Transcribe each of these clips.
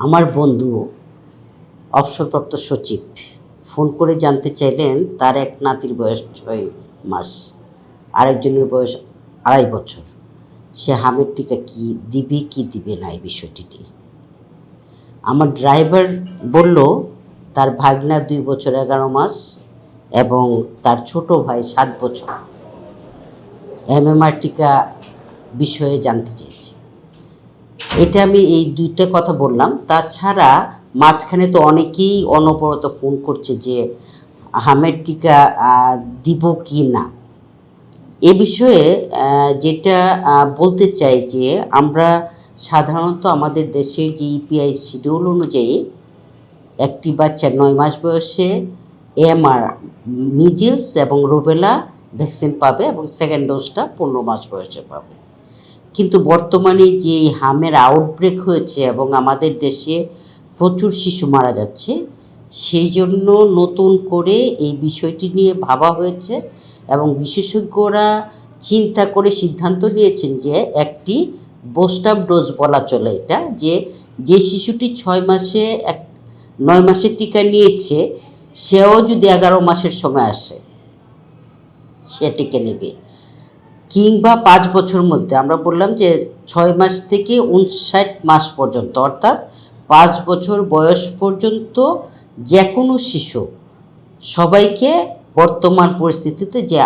আমার বন্ধু অবসরপ্রাপ্ত সচিব ফোন করে জানতে চাইলেন তার এক নাতির বয়স 6 মাস, আরেকজনের বয়স 2.5 বছর। সে হামের টিকা কি দিবে কি দিবে না এই বিষয়টি নিয়ে। আমার ড্রাইভার বলল তার ভাগনা 2 বছর 11 মাস এবং তার ছোট ভাই 7 বছর এমএমআর টিকা বিষয়ে জানতে চেয়েছে। এটা আমি এই দুইটা কথা বললাম। তাছাড়া মাঝখানে তো অনেকেই অনবরত ফোন করছে যে হামের টিকা দিব কি না। এ বিষয়ে যেটা বলতে চাই যে আমরা সাধারণত আমাদের দেশের যে ইপিআই শিডিউল অনুযায়ী একটি বাচ্চা 9 মাস বয়সে এমআর মিজেলস এবং রুবেলা ভ্যাকসিন পাবে এবং সেকেন্ড ডোজটা 15 মাস বয়সে পাবে। কিন্তু বর্তমানে যে হামের আউটব্রেক হয়েছে এবং আমাদের দেশে প্রচুর শিশু মারা যাচ্ছে, সেই জন্য নতুন করে এই বিষয়টি নিয়ে ভাবা হয়েছে এবং বিশেষজ্ঞরা চিন্তা করে সিদ্ধান্ত নিয়েছেন যে একটি বুস্টার ডোজ বলা চলে এটা, যে শিশুটি 9 মাসের টিকা নিয়েছে সেও যদি 11 মাসের সময় আসে সে টিকা নেবে, কিংবা 5 বছর মধ্যে আমরা বললাম যে 6 মাস থেকে 59 মাস পর্যন্ত, অর্থাৎ 5 বছর বয়স পর্যন্ত যে কোনো শিশু সবাইকে বর্তমান পরিস্থিতিতে যে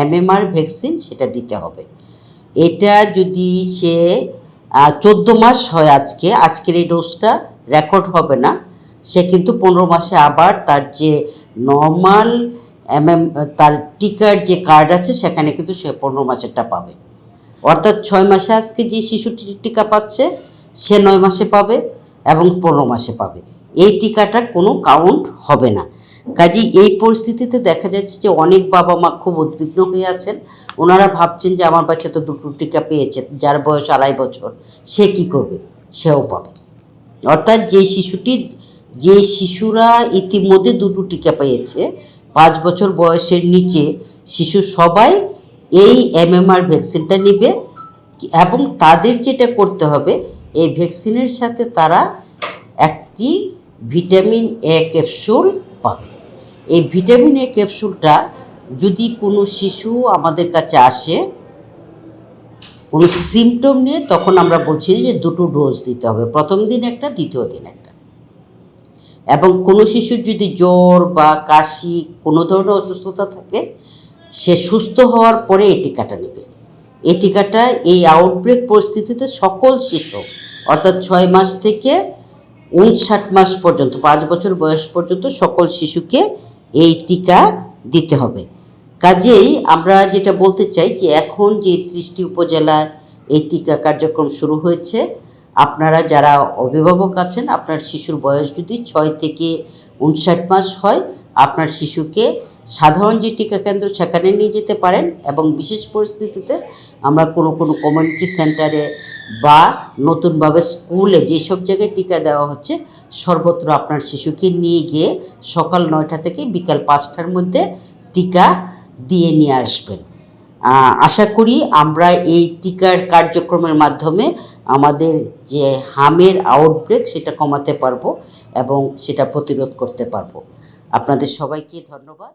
এমএমআর ভ্যাকসিন সেটা দিতে হবে। এটা যদি সে 14 মাস হয় আজকের এই ডোজটা রেকর্ড হবে না, সে কিন্তু 15 মাসে আবার তার যে নর্মাল তার টিকার যে কার্ড আছে সেখানে কিন্তু সে 15 মাসেরটা পাবে। অর্থাৎ 6 মাসে আজকে যে শিশুটি টিকা পাচ্ছে সে 9 মাসে পাবে এবং 15 মাসে পাবে। এই টিকাটা কোনো কাউন্ট হবে না। কাজেই এই পরিস্থিতিতে দেখা যাচ্ছে যে অনেক বাবা মা খুব উদ্বিগ্ন হয়ে আছেন। ওনারা ভাবছেন যে আমার বাচ্চা তো 2টো টিকা পেয়েছে, যার বয়স 2.5 বছর সে কি করবে, সেও পাবে। অর্থাৎ যে শিশুরা ইতিমধ্যে 2টো টিকা পেয়েছে, 5 বছর বয়সের নিচে শিশু সবাই এই এমএমআর ভ্যাকসিনটা নেবে এবং তাদের যেটা করতে হবে এই ভ্যাকসিনের সাথে তারা একটি ভিটামিন এ ক্যাপসুল পাবে। এই ভিটামিন এ ক্যাপসুলটা যদি কোনো শিশু আমাদের কাছে আসে কোনো সিমটম নিয়ে, তখন আমরা বলছি যে 2টো ডোজ দিতে হবে, প্রথম দিন একটা, দ্বিতীয় দিন একটা। এবং কোনো শিশুর যদি জ্বর বা কাশি কোনো ধরনের অসুস্থতা থাকে সে সুস্থ হওয়ার পরে এই টিকাটা নেবে। এই টিকাটা এই আউটব্রেক পরিস্থিতিতে সকল শিশু, অর্থাৎ 6 মাস থেকে 59 মাস পর্যন্ত, 5 বছর বয়স পর্যন্ত সকল শিশুকে এই টিকা দিতে হবে। কাজেই আমরা যেটা বলতে চাই যে এখন যে 30টি উপজেলায় এই টিকা কার্যক্রম শুরু হয়েছে, আপনারা যারা অভিভাবক আছেন আপনার শিশুর বয়স যদি 6 থেকে 59 মাস হয় আপনার শিশুকে সাধারণ যে টিকা কেন্দ্র সেখানে নিয়ে যেতে পারেন এবং বিশেষ পরিস্থিতিতে আমরা কোনো কমিউনিটি সেন্টারে বা নতুনভাবে স্কুলে যেসব জায়গায় টিকা দেওয়া হচ্ছে সর্বত্র আপনার শিশুকে নিয়ে গিয়ে সকাল 9টা থেকে বিকাল 5টার মধ্যে টিকা দিয়ে নিয়ে আসবেন। আশা করি আমরা এই টিকার কার্যক্রমের মাধ্যমে আমাদের যে হামের আউটব্রেক সেটা কমাতে পারবো এবং সেটা প্রতিরোধ করতে পারবো। আপনাদের সবাইকে ধন্যবাদ।